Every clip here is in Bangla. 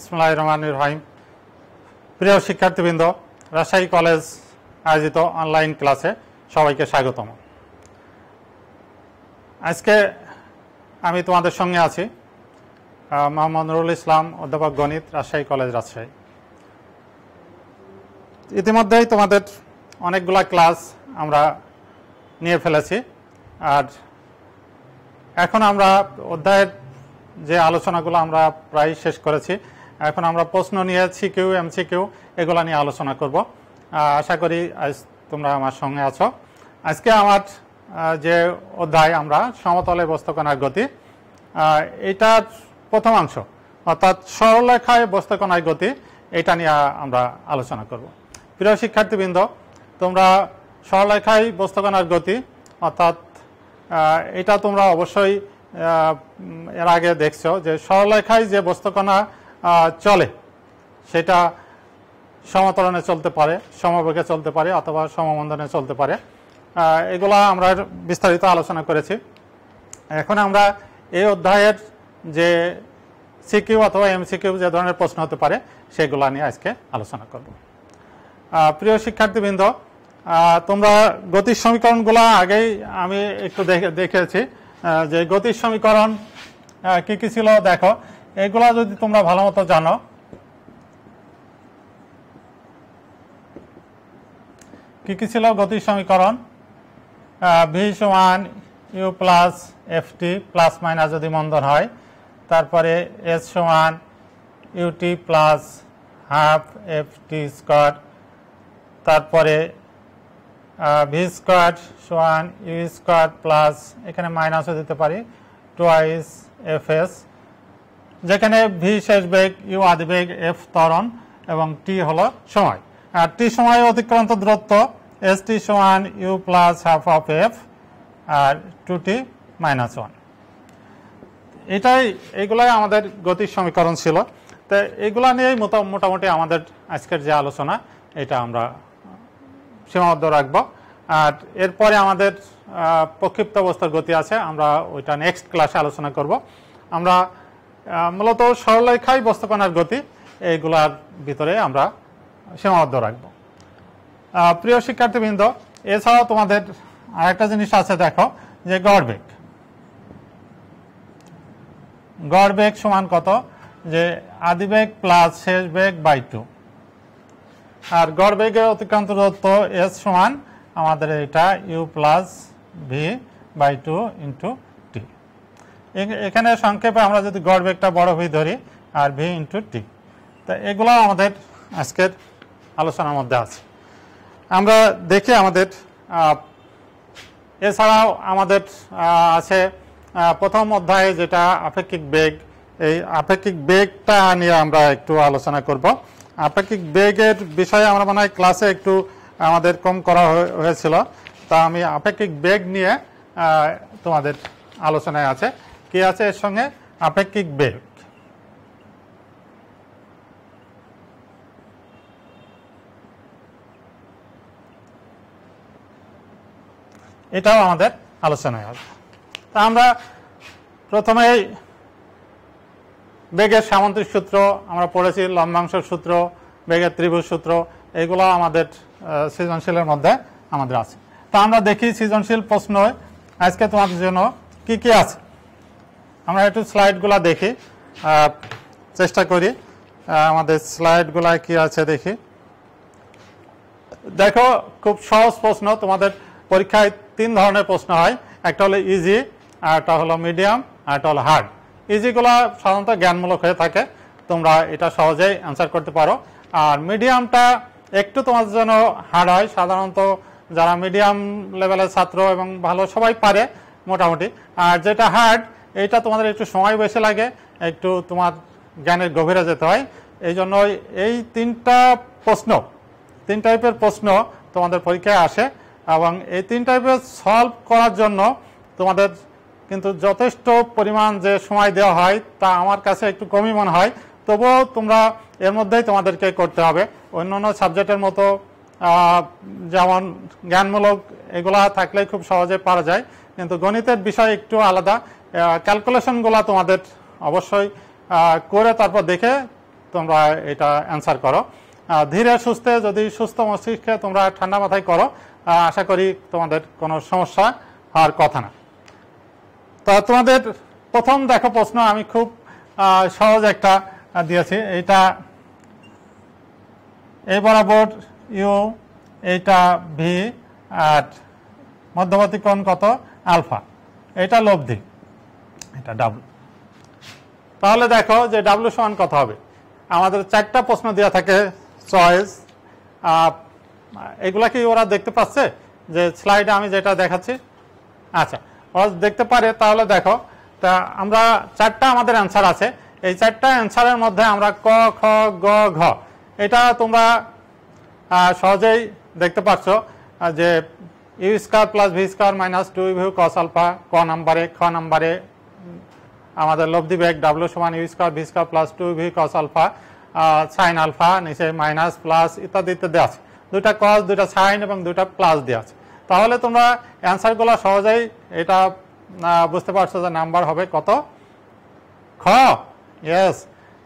বিসমিল্লাহির রহমানির রহিম। প্রিয় শিক্ষার্থীবৃন্দ, রাজশাহী কলেজ আয়োজিত অনলাইন ক্লাসে সবাইকে স্বাগতম। আজকে আমি তোমাদের সঙ্গে আছি মোহাম্মদ নুরুল ইসলাম, অধ্যাপক গণিত, রাজশাহী কলেজ, রাজশাহী। ইতিমধ্যেই তোমাদের অনেকগুলা ক্লাস আমরা নিয়ে ফেলেছি, আর এখন আমরা অধ্যায়ের যে আলোচনাগুলো আমরা প্রায় শেষ করেছি। এখন আমরা প্রশ্ন নিয়ে সিকিউ, এমসিকিউ এগুলো নিয়ে আলোচনা করব। আশা করি আজ তোমরা আমার সঙ্গে আছো। আজকে আমার যে অধ্যায় আমরা সমতলে বস্তুকণার গতি, এটার প্রথম অংশ অর্থাৎ সরলরেখায় বস্তুকণার গতি, এটা নিয়ে আমরা আলোচনা করব। প্রিয় শিক্ষার্থীবৃন্দ, তোমরা সরলরেখায় বস্তুকণার গতি অর্থাৎ এটা তোমরা অবশ্যই এর আগে দেখছো যে সরলরেখায় যে বস্তুকণা চলে সেটা সমতলনে চলতে পারে, সমবেগে চলতে পারে অথবা সমমন্দনে চলতে পারে। এগুলা আমরা বিস্তারিত আলোচনা করেছি। এখন আমরা এই অধ্যায়ের যে সিকিউ অথবা এমসিকিউ যে ধরনের প্রশ্ন হতে পারে সেগুলা নিয়ে আজকে আলোচনা করব। প্রিয় শিক্ষার্থীবৃন্দ, তোমরা গতির সমীকরণগুলো আগেই আমি একটু দেখেছি যে গতির সমীকরণ কি কি ছিল। দেখো, এগুলা যদি তোমরা ভালো মতো জানো, কি কি ছিল গতির সমীকরণ। ভি সমান you plus f t plus minus যদি মন্দন হয়, তারপরে এস সমান u t plus half f t square, তারপরে ভি স্কোয়ার সমান ইউ স্কোয়ার প্লাস, এখানে মাইনাসও দিতে পারি, টুয়াইস এফ এস, যেখানে ভি শেষ বেগ, ইউ আদি বেগ, এফ ত্বরণ এবং টি হলো সময়। আর টি সময় অতিক্রান্ত দূরত্ব, এস টি সমান you plus half of F আর টু টি মাইনাস ওয়ান। এইগুলাই আমাদের গতির সমীকরণ ছিল। তো এইগুলা নিয়েই মোটামুটি আমাদের আজকের যে আলোচনা এটা আমরা সীমাবদ্ধ রাখব। আর এরপরে আমাদের প্রক্ষিপ্ত অবস্থার গতি আছে, আমরা ওইটা নেক্সট ক্লাসে আলোচনা করব। আমরা মূলত সরলরেখায় বস্তুকণার গতি এইগুলার ভিতরে আমরা সীমাবদ্ধ রাখব। প্রিয় শিক্ষার্থীবৃন্দ, এছাড়াও তোমাদের আরেকটা জিনিস আছে, দেখো যে গড়বেগ। গড়বেগ সমান কত, যে আদিবেগ প্লাস শেষ বেগ বাই টু। আর গড়বেগের অতিক্রান্ত দূরত্ব এস সমান আমাদের এটা U plus V by two into T. এখানে সংক্ষেপে আমরা যদি গড়বেগটা বড় ভি ধরি আর ভি ইন্টু টি, তা এগুলো আমাদের আজকের আলোচনার মধ্যে আছে। আমরা দেখি আমাদের এছাড়াও আমাদের আছে প্রথম অধ্যায়ে যেটা আপেক্ষিক বেগ। এই আপেক্ষিক বেগটা নিয়ে আমরা একটু আলোচনা করব। আপেক্ষিক বেগের বিষয়ে আমরা মনে হয় ক্লাসে একটু আমাদের কম করা হয়েছিল, তা আমি আপেক্ষিক বেগ নিয়ে তোমাদের আলোচনায় আছে। কি আছে এর সঙ্গে? আপেক্ষিক বেগ। এটাও আমাদের আলোচনায় আছে। তা আমরা প্রথমেই বেগের সামন্তিক সূত্র আমরা পড়েছি, লম্বাংশের সূত্র, বেগের ত্রিভুজ সূত্র, এগুলো আমাদের সৃজনশীলের মধ্যে আমাদের আছে। তা আমরা দেখি সৃজনশীল প্রশ্ন আজকে তোমাদের জন্য কি কি আছে। আমরা একটু স্লাইডগুলো দেখি, চেষ্টা করি আমাদের স্লাইডগুলায় কি আছে দেখি। দেখো, খুব সহজ প্রশ্ন। তোমাদের পরীক্ষায় 3 ধরনের প্রশ্ন হয়, একটা হলো ইজি, আর একটা হলো মিডিয়াম, আর একটা হলো হার্ড। ইজিগুলো সাধারণত জ্ঞানমূলক হয়ে থাকে, তোমরা এটা সহজেই অ্যান্সার করতে পারো। আর মিডিয়ামটা একটু তোমাদের জন্য হার্ড হয়, সাধারণত যারা মিডিয়াম লেভেলের ছাত্র এবং ভালো সবাই পারে মোটামুটি। আর যেটা হার্ড, এইটা তোমাদের একটু সময় বেশি লাগে, একটু তোমার জ্ঞানের গভীরে যেতে হয়। এই জন্যই এই 3 টাইপের প্রশ্ন তোমাদের পরীক্ষায় আসে, এবং এই 3 টাইপের সলভ করার জন্য তোমাদের কিন্তু যথেষ্ট পরিমাণ যে সময় দেওয়া হয় তা আমার কাছে একটু কমই মনে হয়। তবুও তোমরা এর মধ্যেই তোমাদেরকে করতে হবে। অন্যান্য সাবজেক্টের মতো যেমন জ্ঞানমূলক এগুলা থাকলে খুব সহজে পারা যায়, কিন্তু গণিতের বিষয় একটু আলাদা। ক্যালকুলেশনগুলো তোমাদের অবশ্যই করে তারপর দেখে তোমরা এটা অ্যান্সার করো। ধীরে সুস্থে যদি সুস্থ মস্তিষ্কে তোমরা ঠান্ডা মাথায় করো, আশা করি তোমাদের কোনো সমস্যা হওয়ার কথা না। তো তোমাদের প্রথম দেখো প্রশ্ন আমি খুব সহজ একটা দিয়েছি। এইটা এই বরাবর ইউ, এইটা ভি, আর মধ্যবর্তী কোণ কত আলফা, এটা লব্ধি, এটা ডাব্লু। তাহলে দেখো যে ডাব্লু সমান কত হবে। আমাদের 4টা প্রশ্ন দেওয়া থাকে চয়েস। এগুলা কি ওরা দেখতে পাচ্ছে যে স্লাইডে আমি যেটা দেখাচ্ছি? আচ্ছা, ওরা দেখতে পারে। তাহলে দেখো, তা আমরা 4টা আমাদের অ্যান্সার আছে। এই 4টা অ্যান্সারের মধ্যে আমরা ক, খ, গ, ঘ এটা তোমরা সহজেই দেখতে পাচ্ছ যে u square plus v square minus 2u cos alpha ক নাম্বারে। খ নাম্বারে আমাদের লব্ধি বেগ ডাব্লু সমান u square v square plus 2v cos alpha sine alpha, নিচে মাইনাস প্লাস ইত্যাদি ইত্যাদি আছে। 2টা কস, 2টা সাইন এবং 2টা প্লাস দেওয়া আছে। তাহলে তোমরা অ্যান্সারগুলো সহজেই এটা বুঝতে পারছো যে নাম্বার হবে কত? খ। ইয়েস,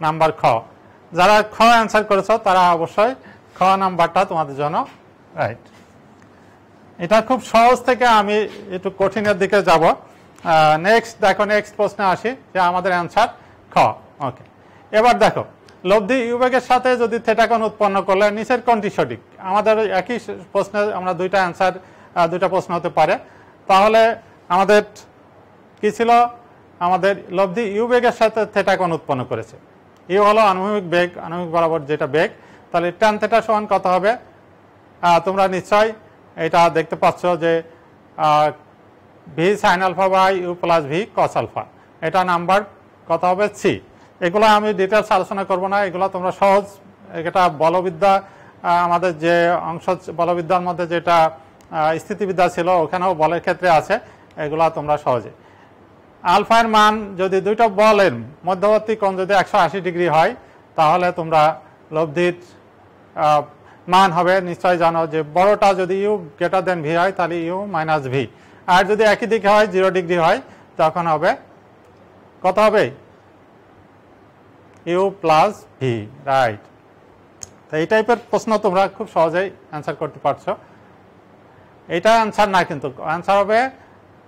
নাম্বার খ। যারা খ অ্যান্সার করেছ তারা অবশ্যই খ নাম্বারটা তোমাদের জন্য রাইট। এটা খুব সহজ থেকে আমি একটু কঠিনের দিকে যাব। নেক্সট দেখো, নেক্সট প্রশ্নে আসি যে আমাদের অ্যান্সার খ। ওকে, এবার দেখো লব্ধি ইউ বেগের সাথে যদি থিটা কোণ উৎপন্ন করলে নিচের কোণটি সঠিক। আমাদের একই প্রশ্নে আমরা 2টা অ্যান্সার, 2টা প্রশ্ন হতে পারে। তাহলে আমাদের কি ছিল? আমাদের লব্ধি ইউ বেগের সাথে থিটা কোণ উৎপন্ন করেছে। ইউ হলো আনুভূমিক বেগ, আনুভূমিক বরাবর যেটা বেগ। তাহলে tan থিটা সমান কত হবে? তোমরা নিশ্চয় এটা দেখতে পাচ্ছ যে v sine alpha by u plus v cos alpha, এটা নাম্বার কত হবে? সি। এগুলো আমি ডিটেলস আলোচনা করব না, এগুলো তোমরা সহজ। এটা বলবিদ্যা, আমাদের যে অংশ বলবিদ্যার মধ্যে যেটা স্থিতিবিদ্যা ছিল ওখানেও বলের ক্ষেত্রে আছে, এগুলা তোমরা সহজে। আলফার মান যদি 2টা বলের মধ্যবর্তী কোণ যদি 180 ডিগ্রি হয়, তাহলে তোমরা লব্ধির মান হবে নিশ্চয় জানো যে বড়টা যদি ইউ গ্রেটার দেন ভি হয় তাহলে ইউ মাইনাস ভি, আর যদি একই দিকে হয় 0 ডিগ্রি হয় তখন হবে কত হবে? U plus v, right. তো এই টাইপের প্রশ্ন তোমরা খুব সহজেই অ্যান্সার করতে পারছো। এটা অ্যান্সার না, কিন্তু অ্যান্সার হবে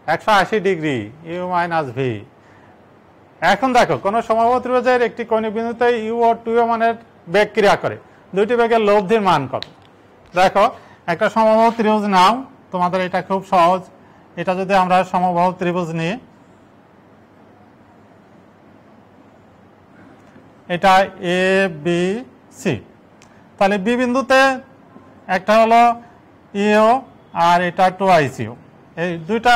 180 ডিগ্রি ইউ মাইনাস ভি। এখন দেখো কোনো সমবাহু ত্রিভুজের একটি কোণীয় বিন্দুতে ইউ ও 2u মানের বেগ ক্রিয়া করে, 2টি বেগের লব্ধির মান কত? দেখো একটা সমবাহু ত্রিভুজ নাও, তোমাদের এটা খুব সহজ। এটা যদি আমরা সমবাহু ত্রিভুজ নিই, এটা এ বি সি, তাহলে বি বিন্দুতে একটা হলো ইউ আর এটা 2iu, এই 2টা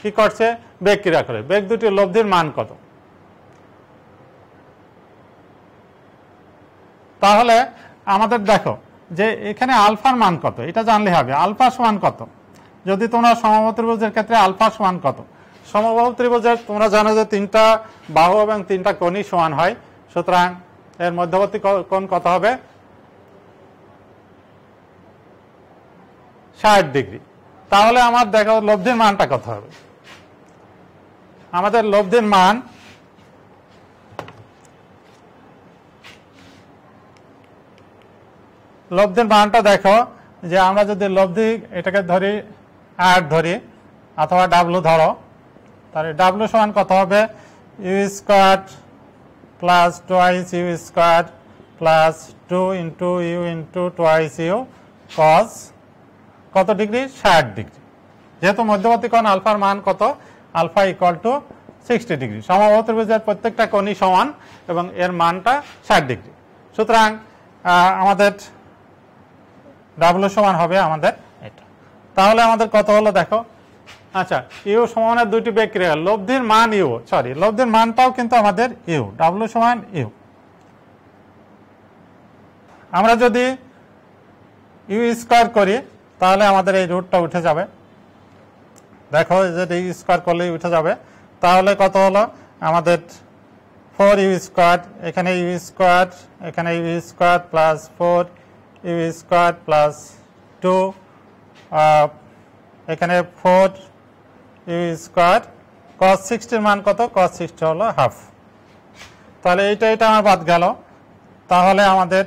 কি করছে? বেগ ক্রিয়া করে। বেগ দুটির লব্ধির মান কত? তাহলে আমাদের দেখো যে এখানে আলফার মান কত, এটা জানলে হবে। আলফা সমান কত? যদি তোমরা সমবাহু ত্রিভুজের ক্ষেত্রে আলফা সমান কত? সমবাহু ত্রিভুজের তোমরা জানো যে 3টা বাহু এবং 3টা কোণই সমান হয়, সুতরাং এর মধ্যবর্তী কোণ কত হবে? 60 ডিগ্রি। তাহলে আমার দেখো লব্ধির মানটা কত হবে? আমাদের লব্ধির মান মানটা দেখো যে আমরা যদি লব্ধি এটাকে ধরি আর ধরি অথবা ডাব্লু ধরো, তাহলে ডাব্লু সমান কত হবে? U square plus 2iu square plus 2 into u into 2iu cos কত ডিগ্রি? 60 ডিগ্রি। যেহেতু মধ্যবর্তী কোণ আলফার মান কত? Alpha equal to 60 degree. সমবাহু ত্রিভুজের প্রত্যেকটা কোণই সমান এবং এর মানটা 60 ডিগ্রি। সুতরাং আমাদের ডাব্লু সমান হবে আমাদের এটা। তাহলে আমাদের কত হলো দেখো। আচ্ছা, ইউ সমানের 2টি বেগ ক্রিয়া, লব্ধির মান ইউ, সরি লব্ধির মানটাও কিন্তু আমাদের ইউ, ডাব্লু সমান ইউ। আমরা যদি ইউ স্কয়ার করি তাহলে আমাদের এই রুটটা উঠে যাবে। দেখো যে ইউ স্কয়ার করলেই উঠে যাবে। তাহলে কত হলো আমাদের? 4u স্কয়ার, এখানে ইউ স্কয়ার, এখানে u square plus 4u square plus 2, এখানে 4u স্কয়ার। cos 60 এর মান কত? cos 60 হলো হাফ। তাহলে এটা আমার বাদ গেল। তাহলে আমাদের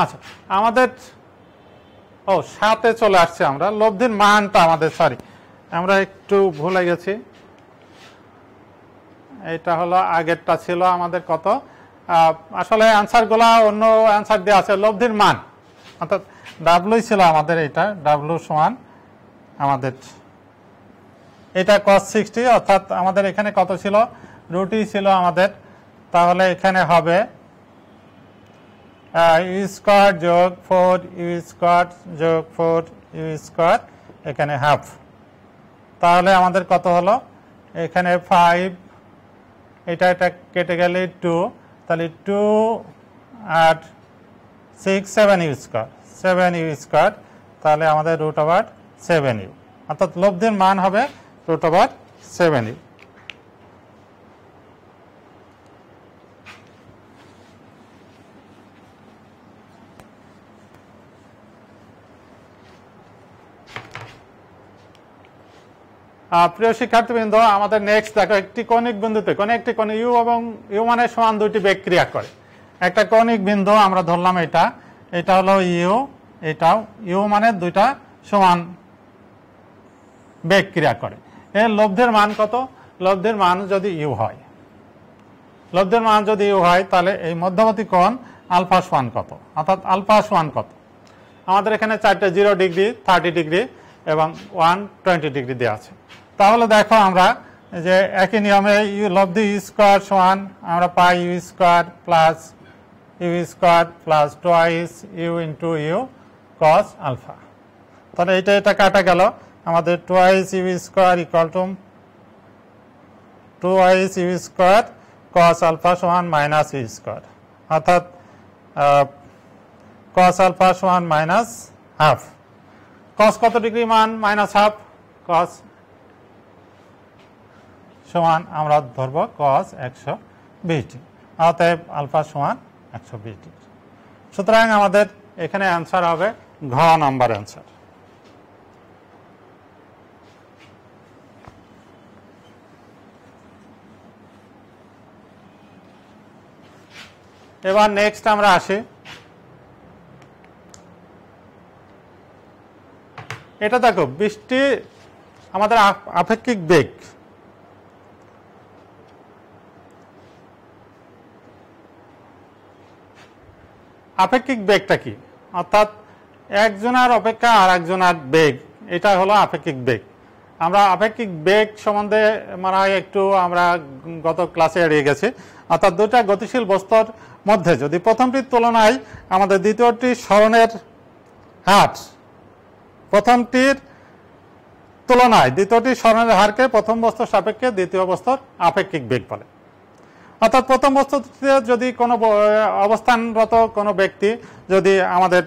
আচ্ছা আমাদের 7-এ চলে আসছে আমরা। লব্ধির মানটা আমাদের সরি আমরা একটু ভুলে গেছি। এটা হলো আগেরটা ছিল আমাদের কত, আসলে অ্যান্সারগুলো অন্য অ্যান্সার দেওয়া আছে। লব্ধির মান অর্থাৎ ডাব্লুই ছিল আমাদের, এটা ডাব্লু সমান আমাদের এটা cos 60, অর্থাৎ আমাদের এখানে কত ছিল, রুটই ছিল আমাদের। তাহলে এখানে হবে ইউ স্কোয়ার যোগ 4 ইউ স্কোয়ার যোগ 4 ইউ স্কোয়ার, এখানে হাফ। তাহলে আমাদের কত হলো, এখানে 5, এটা কেটে গেলে 2, তাহলে 2 আর 6 7 ইউ স্কোয়ার, 7 ইউ স্কোয়ার। তাহলে আমাদের √7u, অর্থাৎ লব্ধির মান হবে √7u। প্রিয় শিক্ষার্থীবৃন্দ, আমাদের নেক্সট দেখো, একটি কৌণিক বিন্দুতে একটি কোণ ইউ এবং ইউ মানে সমান দুইটি বেগ ক্রিয়া করে। একটা কৌণিক বিন্দু আমরা ধরলাম, এটা হলো ইউ, এটাও ইউ মানে দুইটা সমান বেগ ক্রিয়া করে। এর লব্ধির মান কত, লব্ধির মান যদি ইউ হয়, লব্ধির মান যদি ইউ হয়, তাহলে এই মধ্যবর্তী কোণ আলফা সমান কত, অর্থাৎ আলফা সমান কত। আমাদের এখানে 4টে 0 ডিগ্রি, 30 ডিগ্রি এবং 120 ডিগ্রি দেওয়া আছে। তাহলে দেখো আমরা যে একই নিয়মে লব্ধি ইউ স্কোয়ার সমান আমরা পাই U square plus U square plus twice U into U cos alpha. তাহলে এটা কাটা গেল, আমাদের twice U square equal to twice U square cos alpha সমান মাইনাস ইউ স্কোয়ার, অর্থাৎ কস আলফা সমান মাইনাস হাফ। কস কত ডিগ্রি মান, মাইনাস হাফ, কস সমান আমরা ধরব কস 120 ডিগ্রি, অতএব আলফা সমান 120 ডিগ্রি। সুতরাং আমাদের এখানে অ্যান্সার হবে ঘ নাম্বার অ্যান্সার। এবার নেক্সট আমরা আসি, এটা দেখো বৃষ্টি আমাদের আপেক্ষিক বেগ। আপেক্ষিক বেগটা কি, অর্থাৎ একজনের অপেক্ষা আর একজনের বেগ, এটা হলো আপেক্ষিক বেগ। আমরা আপেক্ষিক বেগ সম্বন্ধে মনে হয় একটু আমরা গত ক্লাসে এড়িয়ে গেছি। অর্থাৎ দুটা গতিশীল বস্তুর মধ্যে যদি প্রথমটির তুলনায় আমাদের দ্বিতীয়টির সরণের হার, প্রথমটির তুলনায় দ্বিতীয়টির সরণের হারকে প্রথম বস্তুর সাপেক্ষে দ্বিতীয় বস্তুর আপেক্ষিক বেগ বলে। অর্থাৎ প্রথম বস্তুতে যদি কোনো অবস্থানরত কোনো ব্যক্তি যদি আমাদের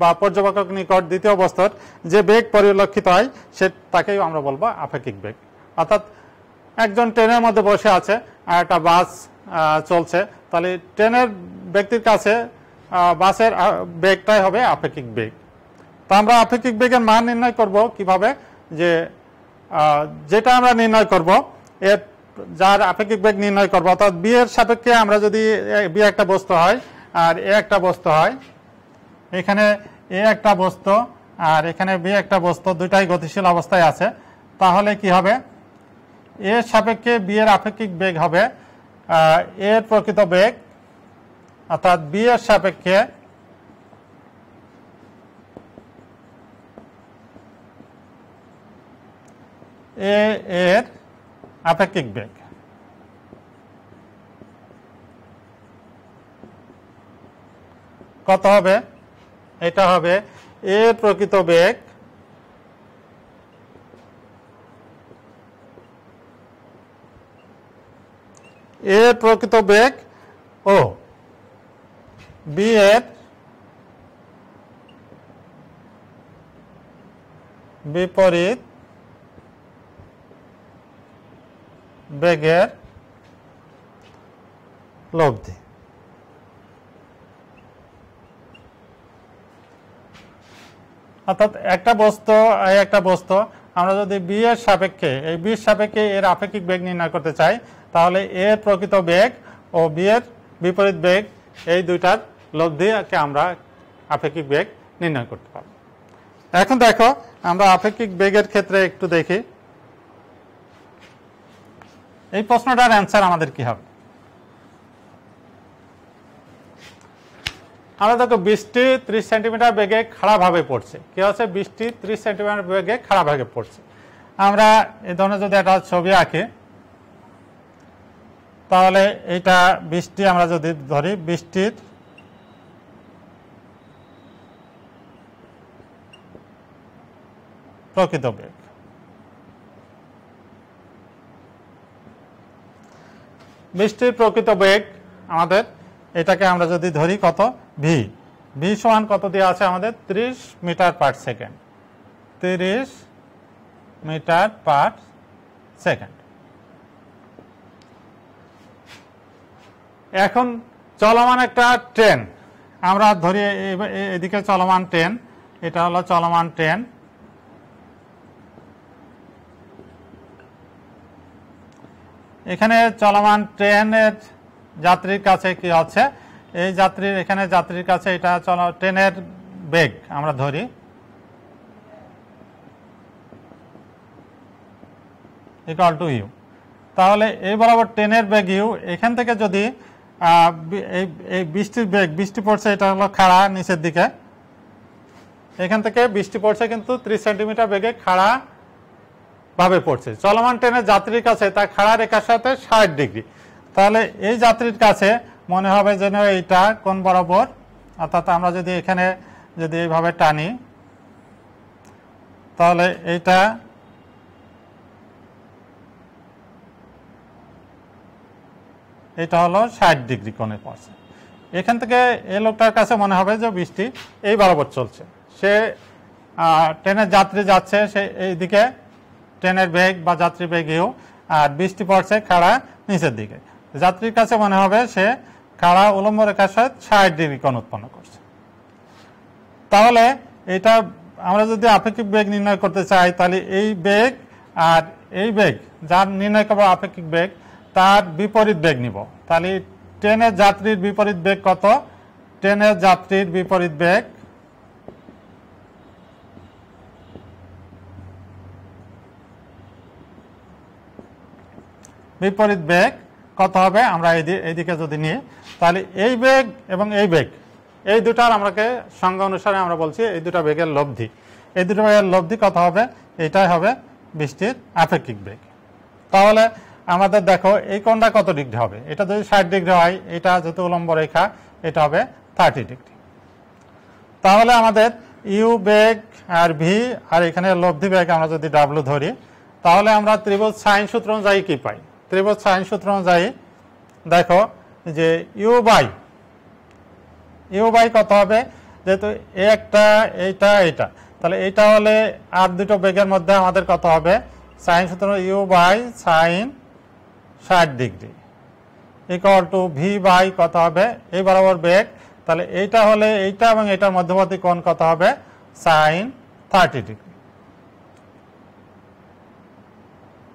বা পর্যবেক্ষক নিকট দ্বিতীয় বস্তুর যে বেগ পরিলক্ষিত হয়, সে তাকেই আমরা বলবো আপেক্ষিক বেগ। অর্থাৎ একজন ট্রেনের মধ্যে বসে আছে আর একটা বাস চলছে, তাহলে ট্রেনের ব্যক্তির কাছে বাসের বেগটাই হবে আপেক্ষিক বেগ। তো আমরা আপেক্ষিক বেগের মান নির্ণয় করব কিভাবে, যে যেটা আমরা নির্ণয় করব এর যার আপেক্ষিক বেগ নির্ণয় করবো, অর্থাৎ বি এর সাপেক্ষে আমরা যদি বি একটা বস্তু হয় আর এ একটা বস্তু হয়, এখানে এ একটা বস্তু আর এখানে বি একটা বস্তু, দুটাই গতিশীল অবস্থায় আছে, তাহলে কি হবে, এর সাপেক্ষে বি এর আপেক্ষিক বেগ হবে এর প্রকৃত বেগ, অর্থাৎ বি এর সাপেক্ষে এ এর আপেক্ষিক বেগ। কত হবে, এটা হবে এর প্রকৃত বেগ ও বি এর বিপরীত বেগের লব্ধি। অর্থাৎ একটা বস্তু আমরা যদি বি এর সাপেক্ষে এই বির সাপেক্ষে এর আপেক্ষিক বেগ নির্ণয় করতে চাই, তাহলে এর প্রকৃত বেগ ও বি এর বিপরীত বেগ এই দুইটার লব্ধিকে আমরা আপেক্ষিক বেগ নির্ণয় করতে পারব। এখন দেখো আমরা আপেক্ষিক বেগের ক্ষেত্রে একটু দেখি এই প্রশ্নটার অ্যান্সার আমাদের কি হবে। আমরা দেখো বৃষ্টি 30 সেন্টিমিটার বেগে খাড়াভাবে পড়ছে। কি হচ্ছে? বৃষ্টি 30 সেন্টিমিটার বেগে খাড়াভাবে পড়ছে। আমরা এই ধরনের যদি একটা ছবি আঁকি, তাহলে এইটা বৃষ্টি আমরা যদি ধরি, বৃষ্টির প্রকৃত বেগ। বৃষ্টির প্রকৃত বেগ আমাদের এটাকে আমরা যদি ধরি কত, ভি। ভি সমান কত দিয়ে আছে আমাদের? 30 metre per second. 30 metre per second. এখন চলমান একটা ট্রেন আমরা ধরি, এদিকে চলমান ট্রেন, এটা হলো চলমান ট্রেন। এখানে চলমান ট্রেনের যাত্রীর কাছে কি হচ্ছে, এই যাত্রীর এখানে যাত্রীর কাছে এটা ট্রেনের বেগ আমরা ধরি ইকুয়াল টু ইউ। তাহলে এই বরাবর ট্রেনের বেগ ইউ। এখান থেকে যদি এই বৃষ্টির বেগ, বৃষ্টি পড়ছে এটা হলো খাড়া নিচের দিকে, এখান থেকে বৃষ্টি পড়ছে কিন্তু 30 সেন্টিমিটার বেগে খাড়া ভাবে পড়ছে। চলমান ট্রেনের যাত্রীর কাছে তার খাড়া রেখার সাথে 60 ডিগ্রি। তাহলে এই যাত্রীর কাছে মনে হবে যেন এইটা কোন বরাবর, অর্থাৎ আমরা যদি এখানে যদি এইভাবে টানি, তাহলে এইটা এটা হলো 60 ডিগ্রি কোণে পড়ছে। এখান থেকে এই লোকটার কাছে মনে হবে যে বৃষ্টি এই বরাবর চলছে। সে ট্রেনের যাত্রী যাচ্ছে, সে এইদিকে ট্রেনের বেগ বা যাত্রী বেগ ইউ, আর বৃষ্টি পড়ছে খাড়া নিচের দিকে। যাত্রীর কাছে মনে হবে সে খাড়া উলম্ব রেখার সাথে 60 ডিগ্রি কোণ উৎপন্ন করছে। তাহলে এটা আমরা যদি আপেক্ষিক বেগ নির্ণয় করতে চাই, তাহলে এই বেগ আর এই বেগ যার নির্ণয় করবো আপেক্ষিক বেগ, তার বিপরীত বেগ নিব। তাহলে ট্রেনের যাত্রীর বিপরীত বেগ কত? ট্রেনের যাত্রীর বিপরীত বেগ কত হবে? আমরা এইদিকে যদি নিই, তাহলে এই বেগ এবং এই বেগ, এই দুটার আমাকে সংজ্ঞা অনুসারে আমরা বলছি এই দুটা বেগের লব্ধি। এই দুটো বেগের লব্ধি কত হবে? এটাই হবে বৃষ্টির আপেক্ষিক বেগ। তাহলে আমাদের দেখো এই কোণটা কত ডিগ্রি হবে? এটা যদি 60 ডিগ্রি হয়, এটা যেহেতু উলম্ব রেখা, এটা হবে 30 ডিগ্রি। তাহলে আমাদের ইউ বেগ আর ভি আর এখানে লব্ধি বেগ আমরা যদি ডাব্লু ধরি, তাহলে আমরা ত্রিভুজ সাইন সূত্র অনুযায়ী কি পাই? ত্রিভুজ সাইন সূত্র অনুযায়ী দেখো যে ইউ বাই কত হবে? যেহেতু একটা এইটা এইটা, তাহলে এইটা হলে আর দুটো বেগের মধ্যে আমাদের কত হবে? সাইন সূত্র u by sine 60 degree equal to v by কত হবে? এই বরাবর বেগ, তাহলে এইটা হলে এইটা এবং এইটার মধ্যবর্তী কোণ কত হবে? Sign 30 degree.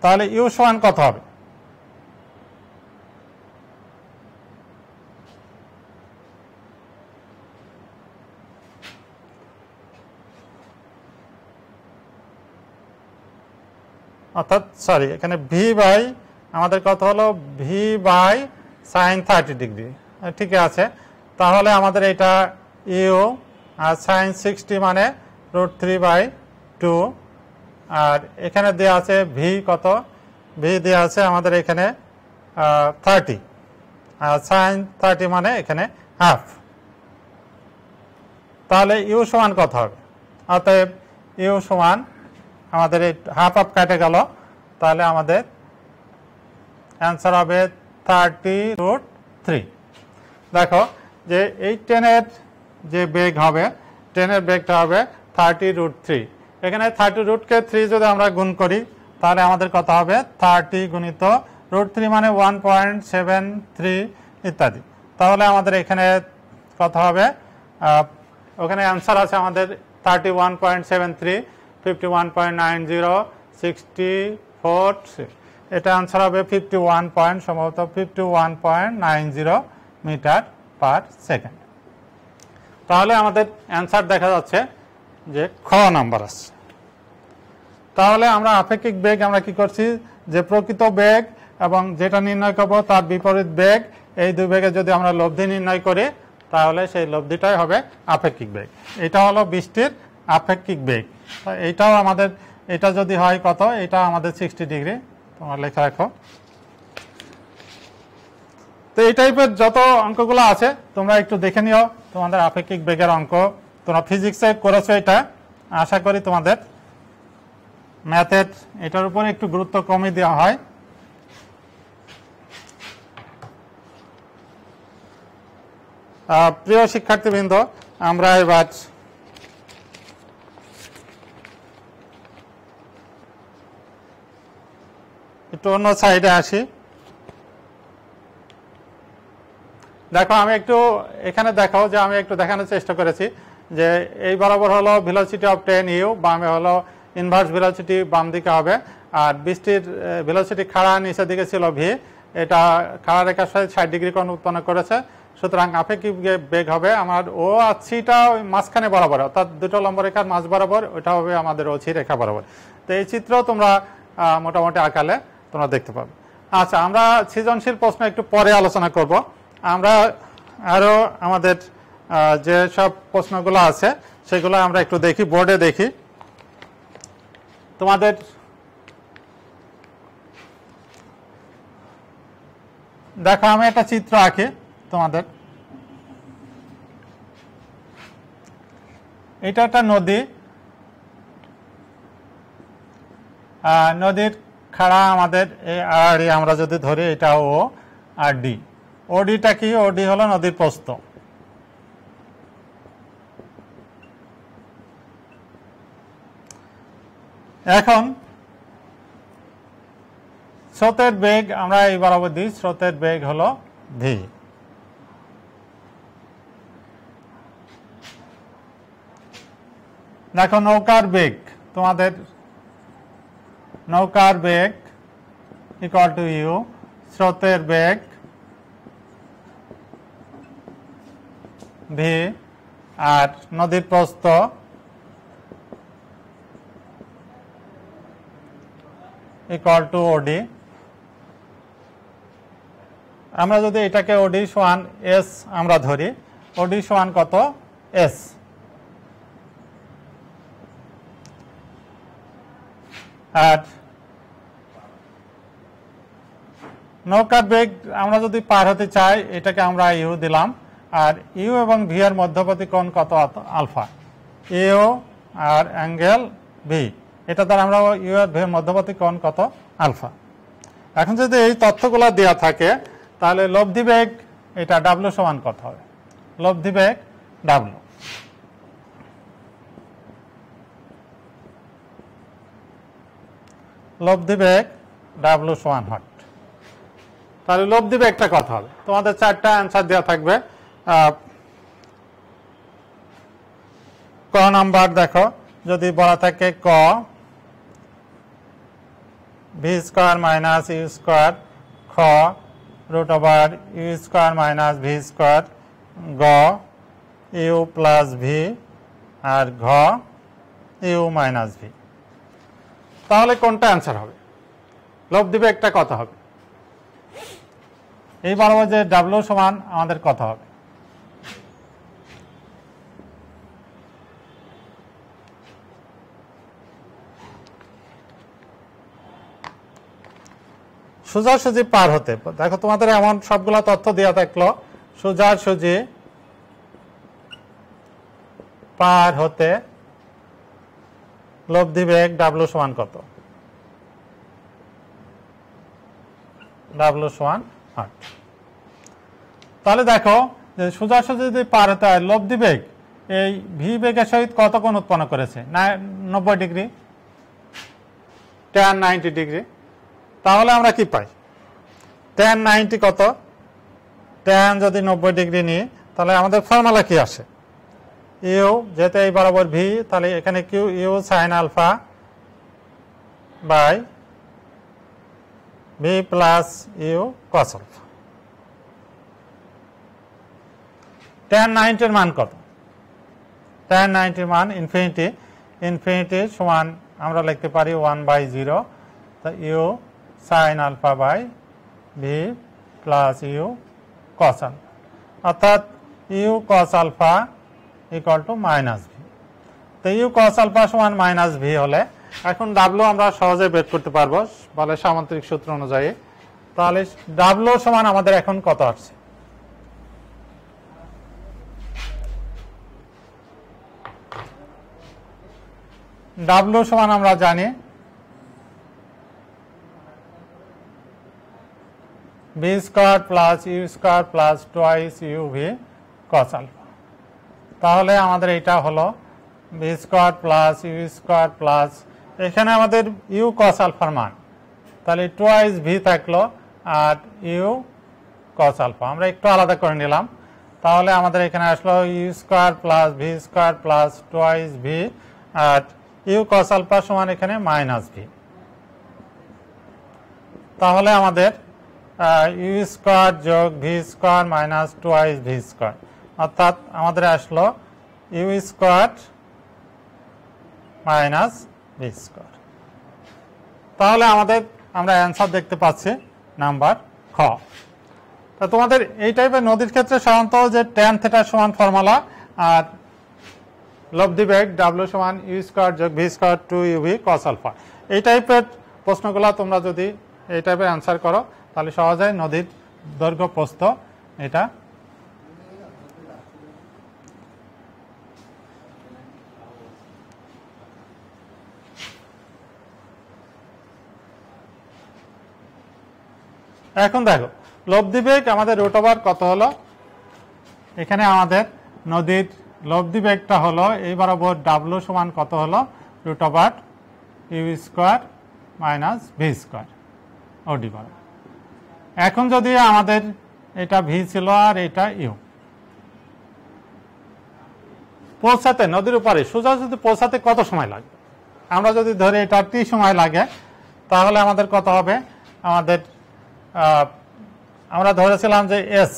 তাহলে ইউ সমান কত হবে? অর্থাৎ সরি, এখানে ভি বাই আমাদের কত হলো? V by sine 30 degree. ঠিক আছে, তাহলে আমাদের এটা ইউ আর সাইন 60 মানে √3/2, আর এখানে দেওয়া আছে ভি কত? ভি দেওয়া আছে আমাদের এখানে 30, আর সাইন 30 মানে এখানে হাফ। তাহলে ইউ সমান কত হবে? অতএব ইউ সমান আমাদের এই হাফ কেটে গেল, তাহলে আমাদের অ্যান্সার হবে 30√3। দেখো যে এই ট্রেনের যে বেগ হবে, ট্রেনের বেগটা হবে 30√3। এখানে 30√3 যদি আমরা গুণ করি, তাহলে আমাদের কত হবে? 30 গুণিত √3 মানে 1.73 ইত্যাদি। তাহলে আমাদের এখানে কত হবে? ওখানে অ্যান্সার আছে আমাদের 31.73 51.90 64, এটা आंसर হবে 51 পয়েন্ট, সম্ভবত 51.90 মিটার পার সেকেন্ড। তাহলে আমাদের অ্যান্সার দেখা যাচ্ছে যে খ নাম্বার আছে। তাহলে আমরা আপেক্ষিক বেগ আমরা কি করছি, যে প্রকৃত বেগ এবং যেটা নির্ণয় করব তার বিপরীত বেগ, এই দুই বেগে যদি আমরা লব্ধি নির্ণয় করি তাহলে সেই লব্ধিটাই হবে আপেক্ষিক বেগ। এটা হলো বৃষ্টির আপেক্ষিক বেগ। এইটাও আমাদের, এটা যদি হয় কত, এটা আমাদের 60 ডিগ্রি, তোমরা লেখা রাখো। তো এই টাইপের যত অঙ্কগুলো আছে তোমরা একটু দেখে নিও, তোমাদের আপেক্ষিক বেগের অঙ্ক তোমরা ফিজিক্সে করেছো, এটা আশা করি তোমাদের ম্যাথের এটার উপরে একটু গুরুত্ব কমই দেওয়া হয়। প্রিয় শিক্ষার্থীবৃন্দ, আমরা এবার একটু অন্য সাইডে আসি। দেখো আমি একটু এখানে দেখাও যে আমি একটু দেখানোর চেষ্টা করেছি যে এই বরাবর হলো ভেলোসিটি অফ ট্রেন ইউ, বামে হলো ইনভার্স ভেলোসিটি, বাম দিকে হবে। আর বৃষ্টির ভেলোসিটি খাড়া নিচের দিকে ছিল ভি, এটা খাড়া রেখার সাথে 60 ডিগ্রি কোণ উৎপন্ন করেছে। সুতরাং আপেক্ষিক বেগ হবে আমার ও আর সিটা মাঝখানে বরাবর, অর্থাৎ দুটো লম্ব রেখার মাঝ বরাবর, ওইটা হবে আমাদের ও সি রেখা বরাবর। তো এই চিত্র তোমরা মোটামুটি আকালে তোমরা দেখতে পাবে। আচ্ছা, আমরা সৃজনশীল প্রশ্ন একটু পরে আলোচনা করব। আমরা আরো আমাদের যে সব প্রশ্নগুলো আছে সেগুলো আমরা একটু দেখি, বোর্ডে দেখি। তোমাদের দেখো আমি একটা চিত্র আঁকি তোমাদের। এটা একটা নদী, নদীর খাড়া আমাদের আর আমরা যদি ধরি এটা ও আর ডি। ওডিটা কি, ওডি হলো নদীর প্রস্থ। এখন স্রোতের বেগ আমরা এই বরাবর দিই, স্রোতের বেগ হলো ভি। দেখো নৌকার বেগ, তোমাদের নৌকার বেগ ইকুয়াল টু ইউ, স্রোতের বেগ ভি, আর নদীর প্রস্থ ইকুয়াল টু ওডি। আমরা যদি এটাকে ওডি সমান এস আমরা ধরি, ওডি সমান কত, এস। আর নৌকার বেগ আমরা যদি পার হতে চাই, এটাকে আমরা ইউ দিলাম, আর ইউ এবং ভি এর মধ্যবর্তী কোণ কত, আলফা। ইউ আর অ্যাঙ্গেল ভি, এটা দ্বারা আমরা ইউ আর ভি এর মধ্যবর্তী কোণ কত, আলফা। এখন যদি এই তথ্যগুলো দেওয়া থাকে তাহলে লব্ধি বেগ এটা ডাব্লিউ সমান কত হবে, লব্ধি বেগ ডাব্লিউ। লব্ধি বেগ ডাব্লিউ সমান হট। তাহলে লব্ধি বেগটা কত হবে, তোমাদের 4টা অ্যান্সার দেওয়া থাকবে। ক নাম্বার দেখো, যদি বলা থাকে ক V square minus U square, খ root over U square minus V square, গ ইউ প্লাস ভি, আর ঘ ইউ মাইনাস ভি। তাহলে কোনটা অ্যান্সার হবে, লব্ধি বেগটা কত হবে? এই বরাবর যে ডাব্লিউ সমান আমাদের কত হবে? সোজাসুজি পার হতে, দেখো তোমাদের এমন সবগুলা তথ্য দেওয়া থাকলো, সোজাসুজি পার হতে লব্ধি বেগ ডাব্লিউ সমান কত, ডাব্লিউ সমান 8। তাহলে দেখো যে সোজাসুজি যদি পার হতে হয়, লব্ধি বেগ এই ভি বেগের সহিত কত কোণ উৎপন্ন করেছে, 90 ডিগ্রি, tan 90 ডিগ্রি। তাহলে আমরা কি পাই, tan 90 কত, tan যদি 90 ডিগ্রি নিই তাহলে আমাদের ফর্মুলা কি আসে, ইউ যেহেতু এই বরাবর ভি, তাহলে এখানে q u sine alpha by V plus you cos alpha. tan 90 এর মান কত? tan 90 এর মান ইনফিনিটি, ইনফিনিটি সমান আমরা লিখতে পারি 1/0, তা U sine alpha by V plus you cos alpha, অর্থাৎ U cos alpha equal to minus V. তো ইউ কস আলফা সমান মাইনাস ভি হলে এখন ডাব্লু আমরা সহজে বের করতে পারবো বলে সামান্তরিক সূত্র অনুযায়ী। তাহলে ডাব্লু সমান আমাদের এখন কত আসছে? ডাব্লু সমান আমরা জানি b square plus u square plus twice u v cos alpha. তাহলে আমাদের এটা হলো b square plus u square plus এখানে আমাদের ইউ কস আলফার মান, তাহলে টোয়াইস ভি থাকলো আর ইউ কস আলফা আমরা একটু আলাদা করে নিলাম। তাহলে আমাদের এখানে আসলো u square plus v square plus twice v আর ইউ কস আলফা সমান এখানে মাইনাস ভি। তাহলে আমাদের ইউ স্কয়ার যোগ v square minus twice v square, অর্থাৎ আমাদের আসলো u square minus V square. তাহলে আমাদের আমরা অ্যান্সার দেখতে পাচ্ছি নাম্বার খ। তা তোমাদের এই টাইপের নদীর ক্ষেত্রে সাধারণত যে tan থিটা সমান ফর্মুলা আর লব্ধি বেগ ডাব্লু সমান ইউ স্কয়ার যোগ v square 2uv cos alpha, এই টাইপের প্রশ্নগুলো তোমরা যদি এই টাইপের অ্যান্সার করো তাহলে সহজেই নদীর দৈর্ঘ্য প্রস্থ এটা এখন দেখো লব্ধি বেগ আমাদের রুট ওভার কত হলো, এখানে আমাদের নদীর লব্ধি বেগটা হলো এই বরাবর ডাব্লু সমান কত হলো root over U square minus V square OD বরাবর। এখন যদি আমাদের এটা ভি ছিল আর এটা ইউ, পৌঁছাতে নদীর উপরে সোজা যদি পৌঁছাতে কত সময় লাগে, আমরা যদি ধরে এটা টি সময় লাগে তাহলে আমাদের কত হবে, আমাদের আমরা ধরেছিলাম যে এস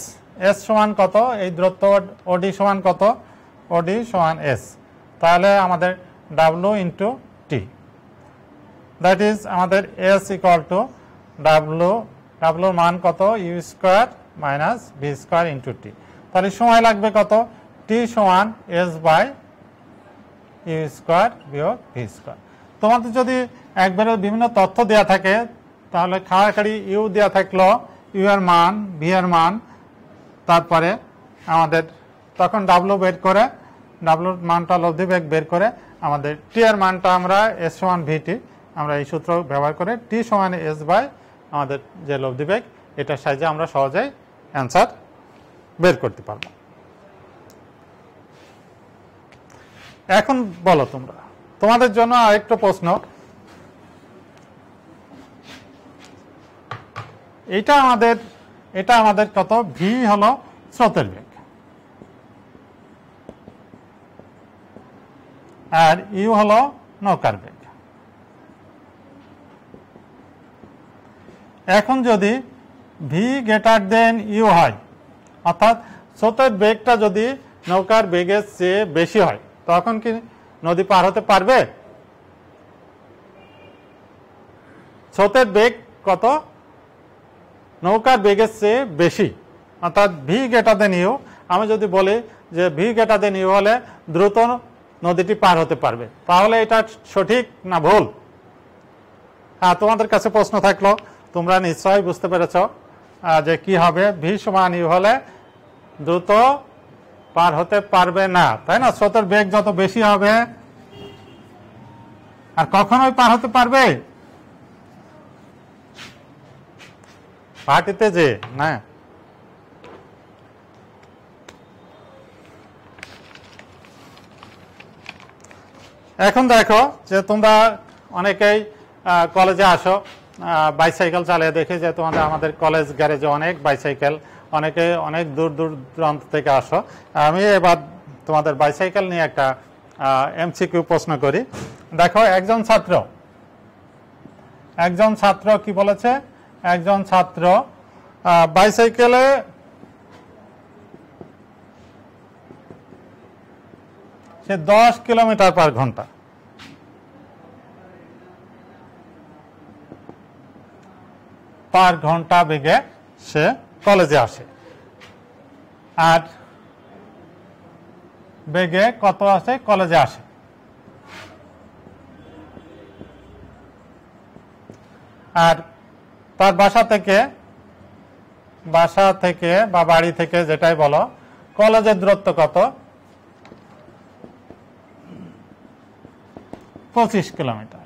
এস সমান কত, এই দূরত্ব ওডি সমান কত, ওডি সমান এস, তাহলে আমাদের W into T, that is আমাদের এস ইকুয়াল টু ডাব্লু, ডাব্লুর মান কত U square minus V square into T. তাহলে সময় লাগবে কত, টি সমান এস বাই ইউ স্কোয়ার বিয়োগ ভি স্কোয়ার। তোমাদের যদি একবারে বিভিন্ন তথ্য দেওয়া থাকে তাহলে খাড়াখাড়ি ইউ দেওয়া থাকলো, ইউ এর মান ভি এর মান, তারপরে আমাদের তখন ডাব্লু বের করে ডাব্লুর মানটা লব্ধি বেগ বের করে আমাদের টি এর মানটা আমরা এস সমান ভিটি আমরা এই সূত্র ব্যবহার করে টি সমান এস বাই আমাদের যে লব্ধি বেগ এটার সাহায্যে আমরা সহজেই অ্যান্সার বের করতে পারবো। এখন বলো তোমরা, তোমাদের জন্য আরেকটা প্রশ্ন, এটা আমাদের কত, ভি হলো স্রোতের বেগ আর ইউ হলো নৌকার বেগ। এখন যদি ভি গ্রেটার দেন ইউ হয়, অর্থাৎ স্রোতের বেগটা যদি নৌকার বেগের চেয়ে বেশি হয় তখন কি নদী পার হতে পারবে? স্রোতের বেগ কত, নৌকার বেগের চেয়ে বেশি, অর্থাৎ ভি গ্রেটার দেন ইউ। আমি যদি বলি যে ভি গ্রেটার দেন ইউ হলে দ্রুত নদীটি পার হতে পারবে, তাহলে এটা সঠিক না ভুল? হ্যাঁ, তোমাদের কাছে প্রশ্ন থাকলো, তোমরা নিশ্চয়ই বুঝতে পেরেছ যে কি হবে, ভি সমান ইউ হলে দ্রুত পার হতে পারবে না, তাই না? স্রোতের বেগ যত বেশি হবে আর কখনোই পার হতে পারবে পার্টিতে যে না। এখন দেখো যে তোমরা অনেকেই কলেজে আসো, বাইসাইকেল চালিয়ে দেখে যে আমাদের কলেজ গ্যারেজে অনেক বাইসাইকেল, অনেকে অনেক দূর দূরান্ত থেকে আসো। আমি এবার তোমাদের বাইসাইকেল নিয়ে একটা এমসিকিউ প্রশ্ন করি। দেখো, একজন ছাত্র কি বলেছে, একজন ছাত্র বাইসাইকেলে সে 10 কিলোমিটার পার ঘন্টা বেগে সে কলেজে আসে। আর বেগে কত আসে কলেজে আসে? আর তার বাসা থেকে বা বাড়ি থেকে যেটাই বলো, কলেজের দূরত্ব কত? 25 কিলোমিটার।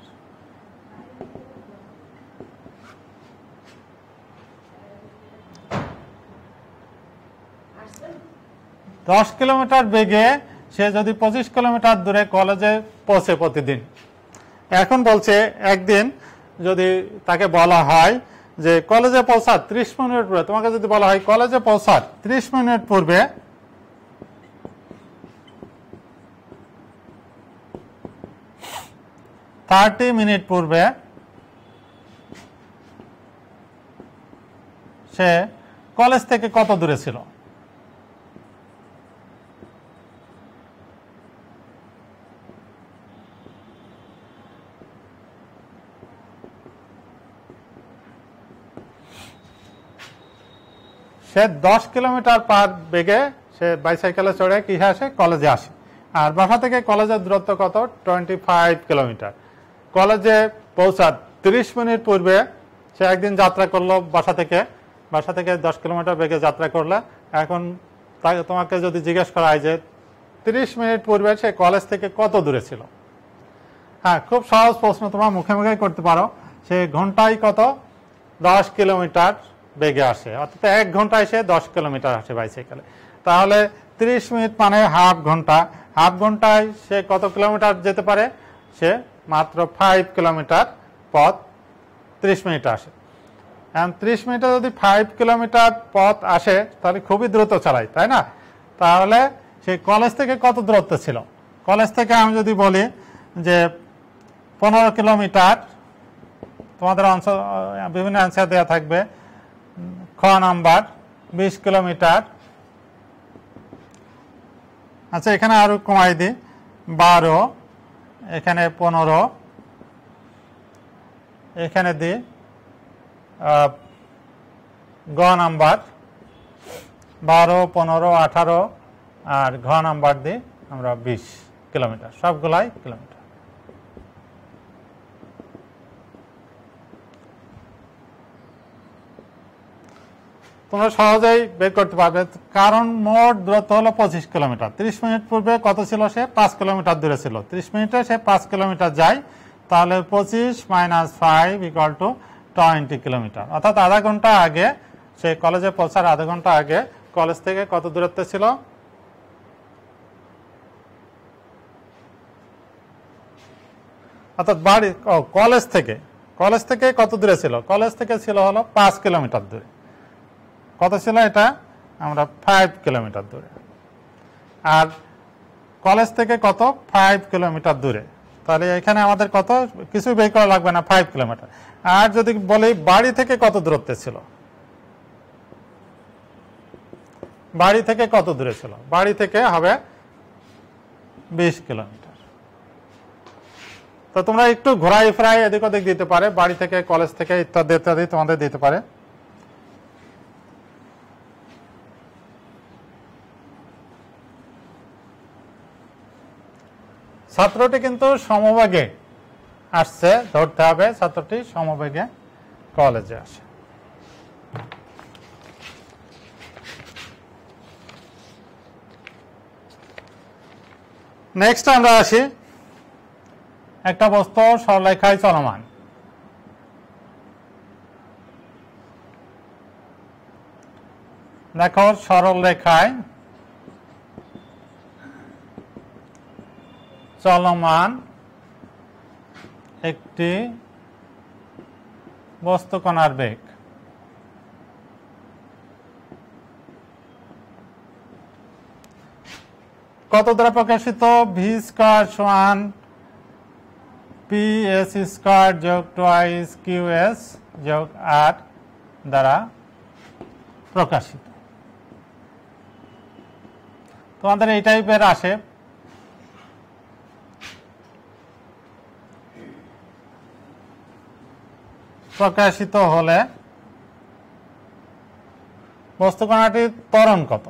দশ কিলোমিটার বেগে সে যদি 25 কিলোমিটার দূরে কলেজে পৌঁছে প্রতিদিন, এখন বলছে একদিন যদি তাকে বলা হয় যে কলেজে পৌঁছার 30 মিনিট পূর্বে, তোমাকে যদি বলা হয় কলেজে পৌঁছার 30 মিনিট পূর্বে সে কলেজ থেকে কত দূরে ছিল? সে 10 কিলোমিটার পার বেগে সে বাইসাইকেলে চড়ে কি আসে? কলেজে আসে। আর বাসা থেকে কলেজের দূরত্ব কত? 25 কিলোমিটার। কলেজে পৌঁছার 30 মিনিট পূর্বে সে একদিন যাত্রা করলো বাসা থেকে 10 কিলোমিটার বেগে যাত্রা করলে, এখন তোমাকে যদি জিজ্ঞেস করা হয় যে 30 মিনিট পূর্বে সে কলেজ থেকে কত দূরে ছিল? হ্যাঁ, খুব সহজ প্রশ্ন, তোমার মুখে মুখে করতে পারো। সে ঘন্টায় কত? 10 কিলোমিটার বেগে আসে, অর্থাৎ 1 ঘন্টায় সে 10 কিলোমিটার আসে বাইসাইকেলে। তাহলে 30 মিনিট মানে হাফ ঘন্টায় সে কত কিলোমিটার যেতে পারে? সে মাত্র 5 কিলোমিটার পথ 30 মিনিট আসে। এখন 30 মিনিটে যদি 5 কিলোমিটার পথ আসে তাহলে খুবই দ্রুত চালায়, তাই না? তাহলে সে কলেজ থেকে কত দূরত্ব ছিল? কলেজ থেকে আমি যদি বলি যে 15 কিলোমিটার, তোমাদের বিভিন্ন অ্যান্সার দেওয়া থাকবে। খ নাম্বার 20 কিলোমিটার। আচ্ছা, এখানে আরো কমাই দিই, 12, এখানে 15, এখানে দিই গ নাম্বার 12, 15, 18, আর ঘ নাম্বার দিই আমরা 20 কিলোমিটার, সবগুলাই কিলোমিটার। তোমরা সহজেই বের করতে পারবে, কারণ মোট দূরত্ব হলো 25 কিলোমিটার। 30 মিনিট পূর্বে কত ছিল? সে 5 কিলোমিটার দূরে ছিল। 30 মিনিটে সে 5 কিলোমিটার যায়, তাহলে 25 - 5 = 20 কিলোমিটার। অর্থাৎ আধা ঘন্টা আগে সে কলেজে পৌঁছার আধা ঘন্টা আগে কলেজ থেকে কত দূরত্ব ছিল? অর্থাৎ কলেজ থেকে কত দূরে ছিল? কলেজ থেকে ছিল হলো 5 কিলোমিটার দূরে। কত ছিল এটা? আমরা 5 কিলোমিটার দূরে। আর কলেজ থেকে কত? 5 কিলোমিটার দূরে। তাহলে এখানে আমাদের কত? কিছু বের করা লাগবে না, 5 কিলোমিটার। আর যদি বলি বাড়ি থেকে কত দূরত্বে ছিল? বাড়ি থেকে কত দূরে ছিল? বাড়ি থেকে হবে 20 কিলোমিটার। তো তোমরা একটু ঘোরাই ফেরাই এদিক ওদিক দিতে পারে, বাড়ি থেকে, কলেজ থেকে, ইত্যাদি ইত্যাদি তোমাদের দিতে পারে। ছাত্রটি কিন্তু সমবেগে আসছে, ধরতে হবে ছাত্রটি সমবেগে কলেজে আসে। নেক্সট আমরা আসি, একটা বস্তু সরলরেখায় চলমান। দেখো, সরলরেখায় চলমান একটি বস্তুকণার বেগ। কত দ্বারা প্রকাশিত? ভি স্কয়ার সমান পি এস স্কয়ার যোগ টোয়াইস কিউ এস যোগ আর দ্বারা প্রকাশিত। তোমাদের এই টাইপের আসে। প্রকাশিত হলে বস্তু কণাটির ত্বরণ কত?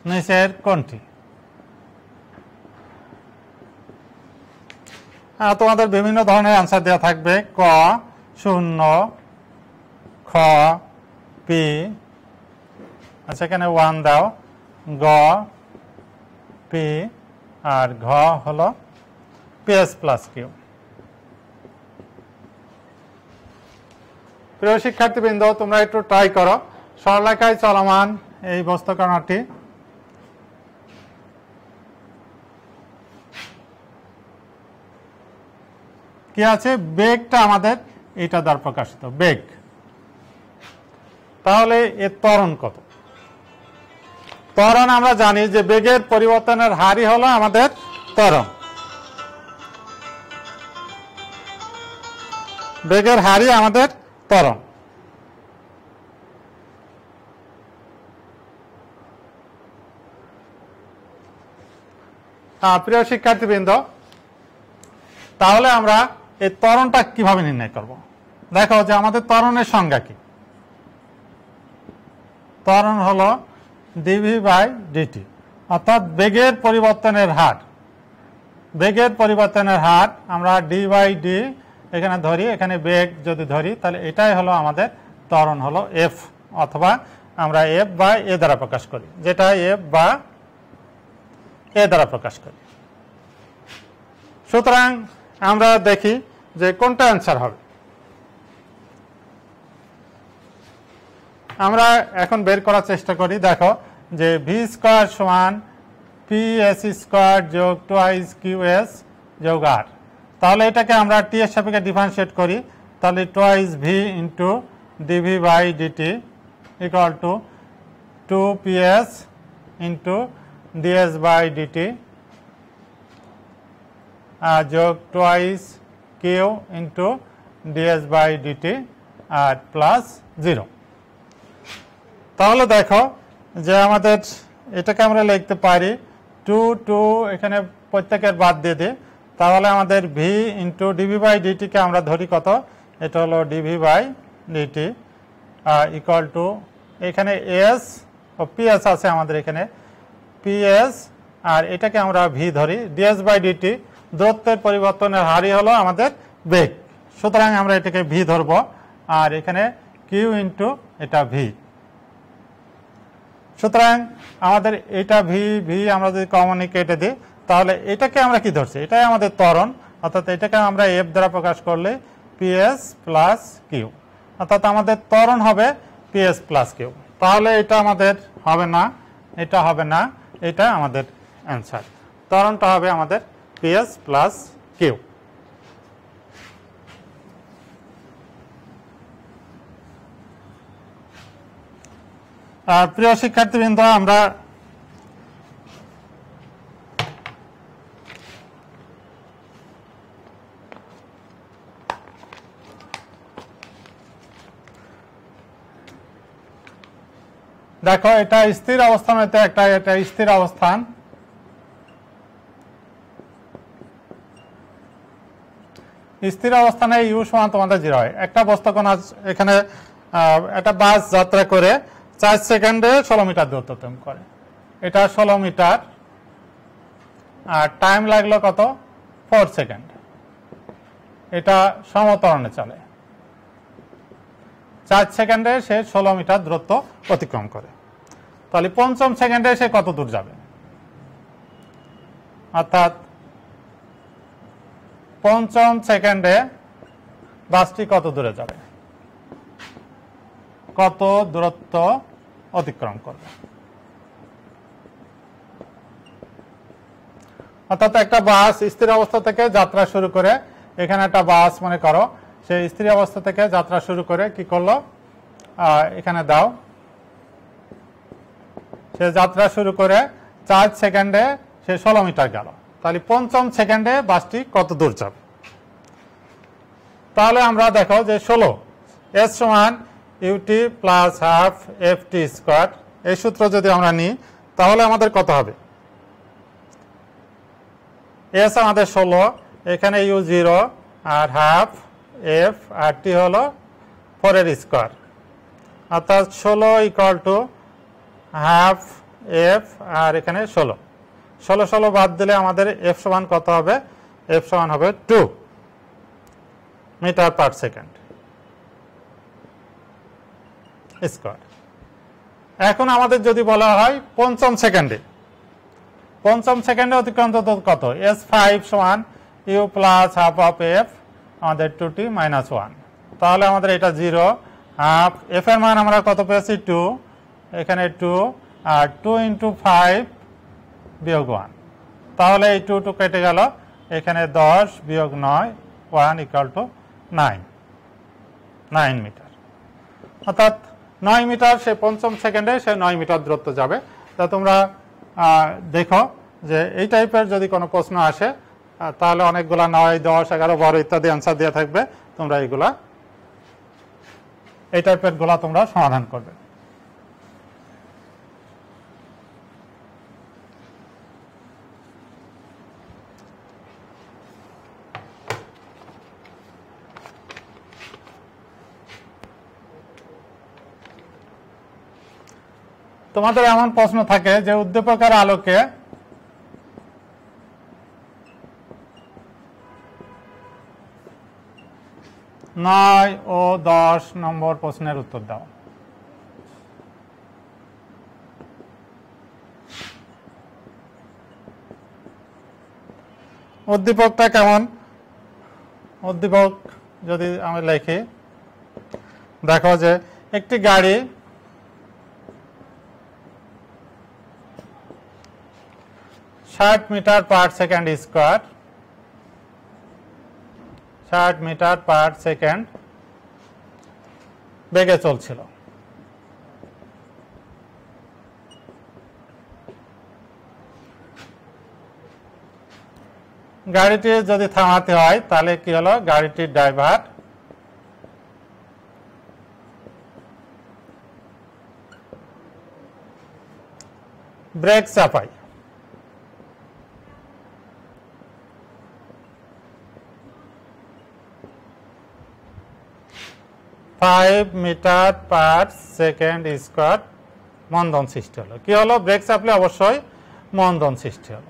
নিচের কোনটি? তোমাদের বিভিন্ন ধরনের অ্যান্সার দেওয়া থাকবে। ক 0, খ পি, আচ্ছা এখানে 1 দাও, গ পি, আর ঘ হলো পিএস প্লাস কিউ। প্রিয় শিক্ষার্থীবৃন্দ, তোমরা একটু ট্রাই করো। সরলরেখায় চলমান এই বস্তু কণাটি কি আছে? বেগটা আমাদের এটা দ্বারা প্রকাশিত বেগ। তাহলে এর ত্বরণ কত? ত্বরণ আমরা জানি যে বেগের পরিবর্তনের হারই হলো আমাদের ত্বরণ। বেগের হারই আমাদের ত্বরণ। প্রিয় শিক্ষার্থীবৃন্দ, তাহলে আমরা এই ত্বরণটা কিভাবে নির্ণয় করব? দেখো যে আমাদের ত্বরণের সংজ্ঞা কি। ত্বরণ হলো ডিভি বাই ডিটি, অর্থাৎ বেগের পরিবর্তনের হার। বেগের পরিবর্তনের হার আমরা ডি বাই ডি এখানে ধরি, এখানে বেগ যদি ধরি তাহলে এটাই হলো আমাদের ত্বরণ, হলো এফ, অথবা আমরা এফ বা এ দ্বারা প্রকাশ করি, যেটা এফ বা এ দ্বারা প্রকাশ করি। সুতরাং আমরা দেখি যে কোনটা অ্যান্সার হবে। আমরা এখন বের করার চেষ্টা করি। দেখো যে ভি স্কয়ার সমান পি এস স্কয়ার যোগ টোয়াইস কিউ এস যোগ আর। তাহলে এটাকে আমরা টি এর সাপেক্ষে ডিফারেন্সিয়েট করি। তাহলে twice V into DV by DT equal to 2ps into ds by dt যোগ twice Q into ds by dt আর প্লাস 0। তাহলে দেখো যে আমাদের এটাকে আমরা লিখতে পারি 2 এখানে প্রত্যেকের বাদ দিয়ে দিই। তাহলে আমাদের ভি ইন্টু ডিভি বাই ডিটিকে আমরা ধরি কত? এটা হলো d v by DT equal to এখানে এস ও পিএস আছে আমাদের এখানে পিএস, আর এটাকে আমরা ভি ধরি। ডিএস বাই ডিটি দূরত্বের পরিবর্তনের হারই হলো আমাদের বেগ, সুতরাং আমরা এটাকে ভি ধরবো। আর এখানে কিউ ইন্টু এটা ভি, সুতরাং আমাদের এটা ভি ভি আমরা যদি কমনলি কেটে দিই তাহলে এটাকে আমরা কি ধরছি? এটাই আমাদের ত্বরণ, অর্থাৎ এটাকে আমরা এফ দ্বারা প্রকাশ করলে পিএস প্লাস কিউ, অর্থাৎ আমাদের ত্বরণ হবে পিএস প্লাস কিউ। তাহলে এটা আমাদের হবে না, এটা হবে না, এটা আমাদের অ্যান্সার। ত্বরণটা হবে আমাদের পিএস প্লাস কিউ। প্রিয় শিক্ষার্থীবৃন্দ, আমরা দেখো এটা স্থির অবস্থান হইতে একটা, এটা স্থির অবস্থান। স্থির অবস্থানে ইউ সমান তোমাদের 0 হয়। একটা বস্তু কণা এখানে একটা বাস যাত্রা করে 4 সেকেন্ডে 16 মিটার দূরত্ব অতিক্রম করে। এটা 16 মিটার, আর টাইম লাগলো কত? 4 সেকেন্ড। এটা সমত্বরণে চলে। 4 সেকেন্ডে সে 16 মিটার দূরত্ব অতিক্রম করে। তাহলে 5ম সেকেন্ডে সে কত দূর যাবে? অর্থাৎ 5ম সেকেন্ডে বাসটি কত দূরে যাবে, কত দূরত্ব অতিক্রম করবে? অর্থাৎ একটা বাস স্থির অবস্থা থেকে যাত্রা শুরু করে এখানে একটা বাস মনে করো সে স্থির অবস্থা থেকে যাত্রা শুরু করে কি করলো, এখানে দাও, সে যাত্রা শুরু করে 4 সেকেন্ডে সে 16 মিটার গেল। তাহলে 5ম সেকেন্ডে বাসটি কত দূর যাবে? তাহলে আমরা দেখো যে 16 s সমান u t plus half f t square, এই সূত্র যদি আমরা নিই তাহলে আমাদের কত হবে? এস আমাদের 16, এখানে you 0 R half F R টি হলো 4 এর স্কোয়ার, অর্থাৎ 16 equal to half F R এখানে 16 16 বাদ দিলে আমাদের এফ সমান কত হবে? এফ সমান হবে 2 মিটার পার সেকেন্ড স্কোয়ার। এখন আমাদের যদি বলা হয় 5ম সেকেন্ডে, 5ম সেকেন্ডে অতিক্রান্ত দূরত্ব কত? s5 সমান you plus half of f আমাদের 2t মাইনাস 1, তাহলে আমাদের এটা 0 হাফ এফ এর মান আমরা কত পেয়েছি? 2, এখানে 2 আর 2 ইন্টু 5 বিয়োগ 1, তাহলে এই 2 কেটে গেল, এখানে 10 বিয়োগ 9 1 ইকুয়াল টু 9 মিটার, অর্থাৎ 9 মিটার সে 5ম সেকেন্ডে সে 9 মিটার দূরত্ব যাবে। তা তোমরা দেখো যে এই টাইপের যদি কোনো প্রশ্ন আসে তাহলে অনেকগুলা 9, 10, 11, 12 ইত্যাদি অ্যান্সার দেওয়া থাকবে, তোমরা এইগুলা এই টাইপের গুলা তোমরা সমাধান করবে। তোমাদের এমন প্রশ্ন থাকে যে উদ্দীপকের আলোকে নয় ও 10 নম্বর প্রশ্নের উত্তর দাও। উদ্দীপকটা কেমন? উদ্দীপক যদি আমি লিখি, দেখো যে একটি গাড়ি 60 metre per second square, 60 metre per second বেগে চলছিল। গাড়িটি যদি থামাতে হয় তাহলে কি হলো, গাড়িটির ড্রাইভার ব্রেক চাপায়। Five metre per second square মন্দন সৃষ্টি হলো। কি হলো? ব্রেক চাপলে অবশ্যই মন্দন সৃষ্টি হলো।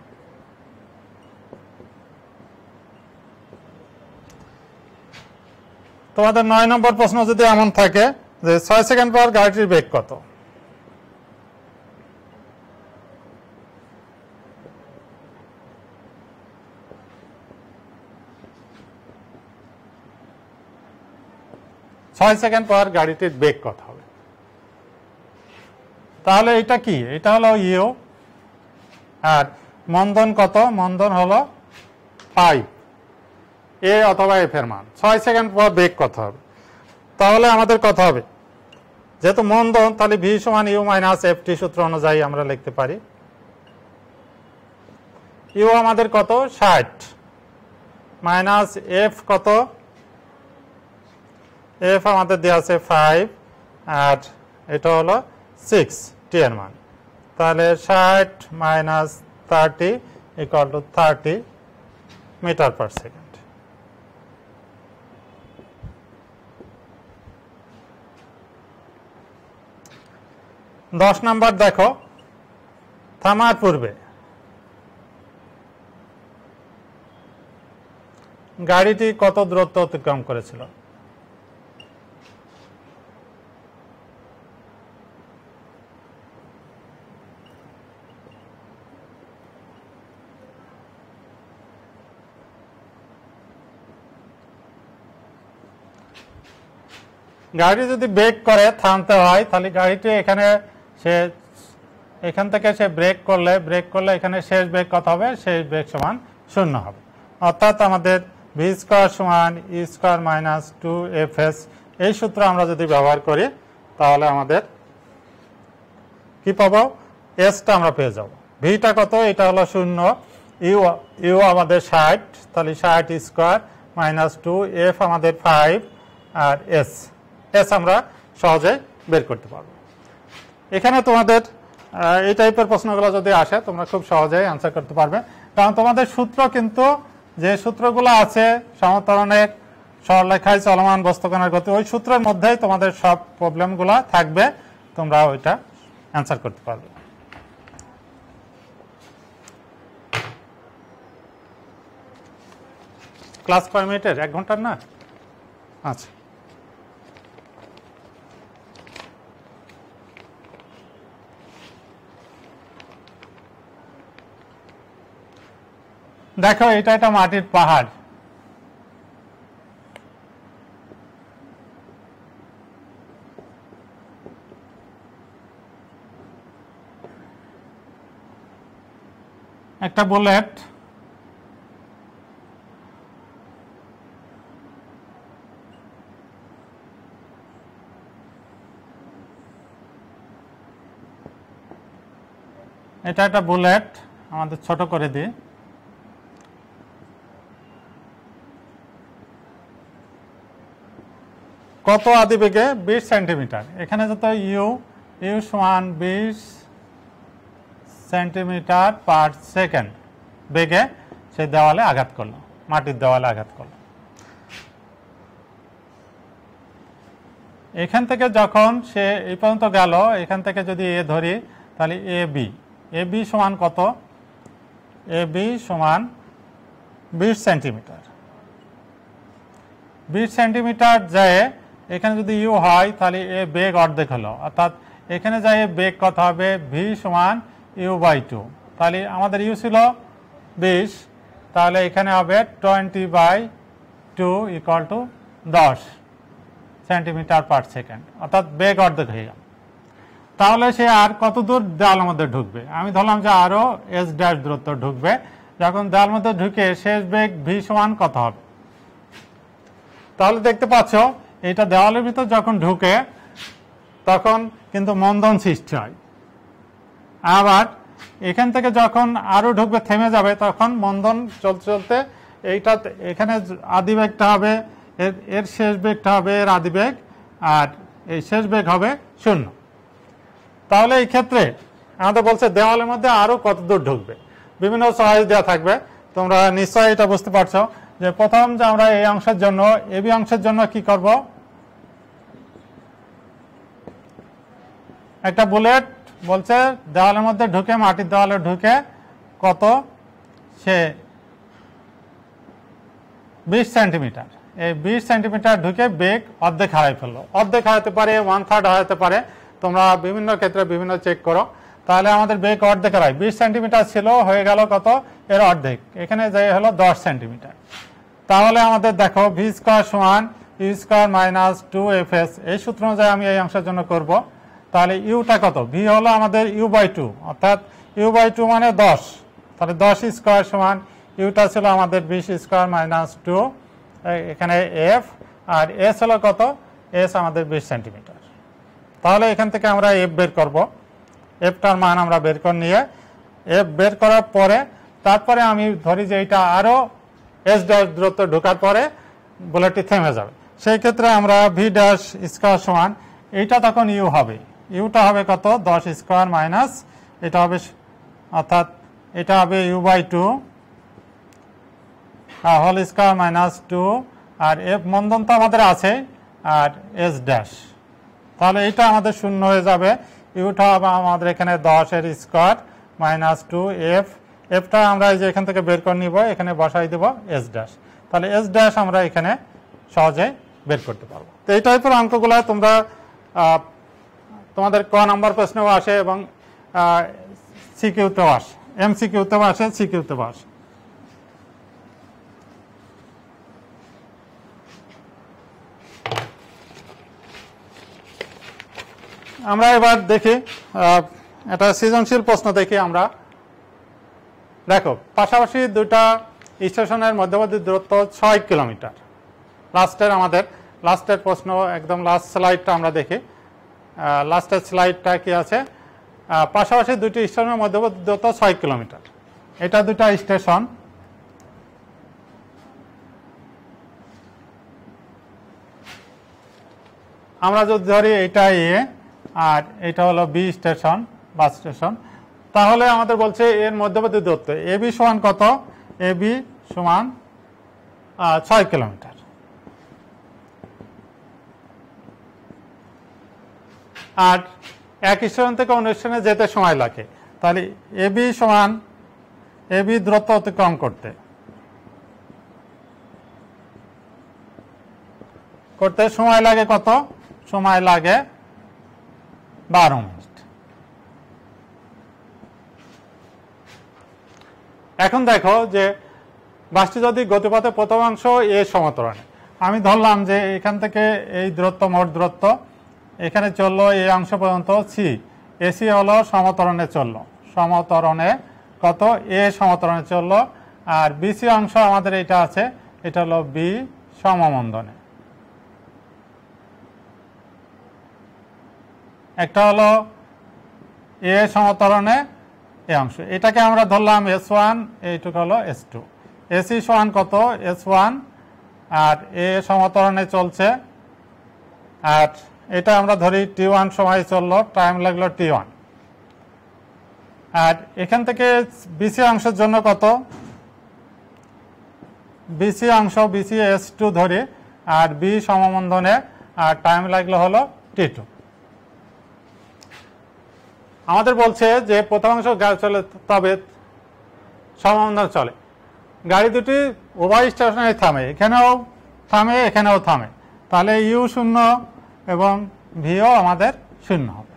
তোমাদের 9 নম্বর প্রশ্ন যদি এমন থাকে যে 6 সেকেন্ড পর গাড়িটির বেগ কত? সেকেন্ড পর গাড়িটির বেগ কত হবে? তাহলে এটা কি? এটা হলো ইউ, আর মন্দন কত? মন্দন হলো 5, এ অথবা এফ এর মান। 6 সেকেন্ড পর বেগ কত হবে? তাহলে আমাদের কত হবে? যেহেতু মন্দন, তাহলে ভি সমান ইউ মাইনাস এফ টি সূত্র অনুযায়ী আমরা লিখতে পারি। ইউ আমাদের কত? 60 মাইনাস এফ কত? এফ আমাদের দেওয়া আছে 5 আর এটা হলো 6 টি এর মান। তাহলে 60 মাইনাস 30 equal to 30 metre per second. দশ নাম্বার দেখো, থামার পূর্বে গাড়িটি কত দূরত্ব অতিক্রম করেছিল? গাড়ি যদি ব্রেক করে থামতে হয়, তাহলে গাড়িটি এখানে এখান থেকে সে ব্রেক করলে এখানে শেষ ব্রেক কত হবে? শেষ ব্রেক সমান 0 হবে। অর্থাৎ আমাদের ভি স্কোয়ার সমান ইউ স্কোয়ার মাইনাস 2fs। এই সূত্র আমরা যদি ব্যবহার করি তাহলে আমাদের কি পাবো, এসটা আমরা পেয়ে যাব। ভিটা কত, এটা হলো 0, ইউ আমাদের 60, তাহলে 60 স্কোয়ার মাইনাস 2, এফ আমাদের 5 আর এস আমরা সহজে বের করতে পারবো। এখানে তোমাদের এই টাইপের প্রশ্নগুলো যদি আসে তোমরা খুব সহজেই অ্যান্সার করতে পারবে, কারণ তোমাদের সূত্র কিন্তু যে সূত্রগুলো আছে সমতরণের সরলরেখায় চলমান বস্তুকণার গতি, ওই সূত্রের মধ্যেই তোমাদের সব প্রবলেমগুলো থাকবে, তোমরা ওইটা অ্যান্সার করতে পারবে। ক্লাস কয় মিনিটের, 1 ঘন্টার না? আচ্ছা, দেখো এটা একটা মাটির পাহাড়। একটা বুলেট এটা একটা বুলেট, আমাদের ছোট করে দিই। কত আদিবেগে? 20 সেন্টিমিটার। এখানে যত ইউ সমান 20 সেন্টিমিটার পার সেকেন্ড বেগে সে দেওয়ালে আঘাত করলো, মাটির দেওয়ালে আঘাত করলো। এখান থেকে যখন সে এই পর্যন্ত গেল, এখান থেকে যদি এ ধরি তাহলে এ বি সমান কত? এ বি সমান 20 সেন্টিমিটার। 20 সেন্টিমিটার যায়, এখানে যদি ইউ হয় তাহলে এ বেগ অর্ধেক হলো, অর্থাৎ এখানে যায় বেগ কত হবে? ভি সমান ইউ বাই 2। তাহলে আমাদের ইউ ছিল 20, তাহলে এখানে হবে 20/2 equal to 10 centimetre per second, অর্থাৎ বেগ অর্ধেক হয়ে গেল। তাহলে সে আর কত দূর দেওয়ালের মধ্যে ঢুকবে? আমি ধরলাম যে আরও এস ড্যাশ দূরত্ব ঢুকবে। যখন দেওয়ালের মধ্যে ঢুকে শেষ বেগ ভি সমান কত হবে? তাহলে দেখতে পাচ্ছ এটা দেওয়ালের ভিতর যখন ঢুকে তখন কিন্তু মন্দন সৃষ্টি হয়, আবার এখান থেকে যখন আরো ঢুকবে থেমে যাবে তখন মন্দন চলতে চলতে এইটা এখানে আদিবেগটা হবে, এর শেষ বেগটা হবে এর আদিবেগ, আর এই শেষ বেগ হবে 0। তাহলে এই ক্ষেত্রে আমাদের বলছে দেওয়ালের মধ্যে আরো কত দূর ঢুকবে, বিভিন্ন চয়েস দেওয়া থাকবে। তোমরা নিশ্চয়ই এটা বুঝতে পারছো যে প্রথম যে আমরা এই অংশের জন্য এবি অংশের জন্য কি করব, একটা বুলেট বলছে দেওয়ালের মধ্যে ঢুকে, মাটির দেওয়ালে ঢুকে কত? সে 20 সেন্টিমিটার। এই 20 সেন্টিমিটার ঢুকে বেগ অর্ধেক হারাই ফেললো। অর্ধেক হারাতে পারে, 1/3 হারাতে পারে, তোমরা বিভিন্ন ক্ষেত্রে বিভিন্ন চেক করো। তাহলে আমাদের বেগ অর্ধেক হারাই, 20 সেন্টিমিটার ছিল, হয়ে গেল কত? এর অর্ধেক, এখানে যাই হলো 10 সেন্টিমিটার। তাহলে আমাদের দেখো ভি স্কোয়ার সমান ইউ স্কোয়ার মাইনাস 2fs, এই সূত্র অনুযায়ী আমি এই অংশের জন্য করব। তাহলে ইউটা কত? ভি হলো আমাদের ইউ বাই 2, অর্থাৎ ইউ বাই 2 মানে 10, তাহলে 10 স্কোয়ার সমান ইউটা ছিল আমাদের 20 স্কোয়ার মাইনাস 2, এখানে এফ, আর এস হলো কত? এস আমাদের 20 সেন্টিমিটার। তাহলে এখান থেকে আমরা এফ বের করব, এফটার মান আমরা বের করে নিয়ে এফ বের করার পরে তারপরে আমি ধরি যে এটা আরও এস ড্যাশ দূরত্ব ঢোকার পরে বুলেটটি থেমে যাবে। সেই ক্ষেত্রে আমরা ভি ড্যাশ স্কোয়ার সমান এইটা তখন ইউ হবে, ইউটা হবে কত? 10 স্কোয়ার মাইনাস এটা হবে, অর্থাৎ এটা হবে u by 2 whole square minus 2, আর এফ মন্দন তো আমাদের আছে, আর এস ড্যাশ, তাহলে এইটা আমাদের 0 হয়ে যাবে। ইউটা হবে আমাদের এখানে 10 এর স্কোয়ার মাইনাস 2 এফ, এফটা আমরা এই যে এখান থেকে বের করে নিব, এখানে বসাই দেব এস ড্যাশ, তাহলে এস ড্যাশ আমরা এখানে সহজে বের করতে পারবো। তো এই টাইপের অঙ্কগুলো তোমরা তোমাদের ক নাম্বার প্রশ্নেও আসে এবং সিকিউতেও আসে, এমসিকিউতেও আসে, সিকিউতেও আসে। আমরা এবার দেখি এটা সৃজনশীল প্রশ্ন দেখি আমরা। দেখো পাশাপাশি দুটা স্টেশনের মধ্যবর্তী দূরত্ব 6 কিলোমিটার। আমাদের লাস্টের প্রশ্ন, একদম লাস্ট স্লাইডটা আমরা দেখি। লাস্টের স্লাইডটা কি আছে? পাশাপাশি দুটি স্টেশনের মধ্যবর্তী দূরত্ব 6 কিলোমিটার। এটা দুটা স্টেশন। আমরা যদি ধরি এটা এ আর এটা হলো বি স্টেশন, বাস স্টেশন, তাহলে আমাদের বলছে এর মধ্যবর্তী দূরত্ব এ বি সমান কত? এ বি সমান 6 কিলোমিটার। আর এক স্টেশন থেকে অন্য স্টেশনে যেতে সময় লাগে, তাহলে এ বি সমান এ বি দূরত্ব অতিক্রম করতে সময় লাগে কত? সময় লাগে 12 মিনিট। এখন দেখো যে বাসটি যদি গতিপথে প্রথমাংশ এ সমতরণে, আমি ধরলাম যে এখান থেকে এই দূরত্ব মোট দূরত্ব, এখানে চললো এই অংশ পর্যন্ত সি, এসি হলো সমতরণে চললো, সমতরণে কত? এ সমতরণে চললো। আর বিসি অংশ আমাদের এটা আছে, এটা হলো বি সমমন্দনে। একটা হলো এ সমতরণে এই অংশ, এটাকে আমরা ধরলাম S1, এইটুকু হলো S2। এসি সমান কত? S1, আর এ সমতরণে চলছে, আর এটা আমরা ধরি T1 সময় চললো, টাইম লাগলো T1। আর এখান থেকে বিসি অংশের জন্য কত? বিসি অংশ, বিসি S2 ধরি, আর বি সমমন্দনে, আর টাইম লাগলো হলো T2। আমাদের বলছে যে প্রথমাংশ গাড়ি চলে, তবে সমমন্দনে চলে। গাড়ি দুটি উভয় স্টেশনে থামে, এখানেও থামে, এখানেও থামে, তাহলে ইউ শূন্য এবং ভিও আমাদের শূন্য হবে।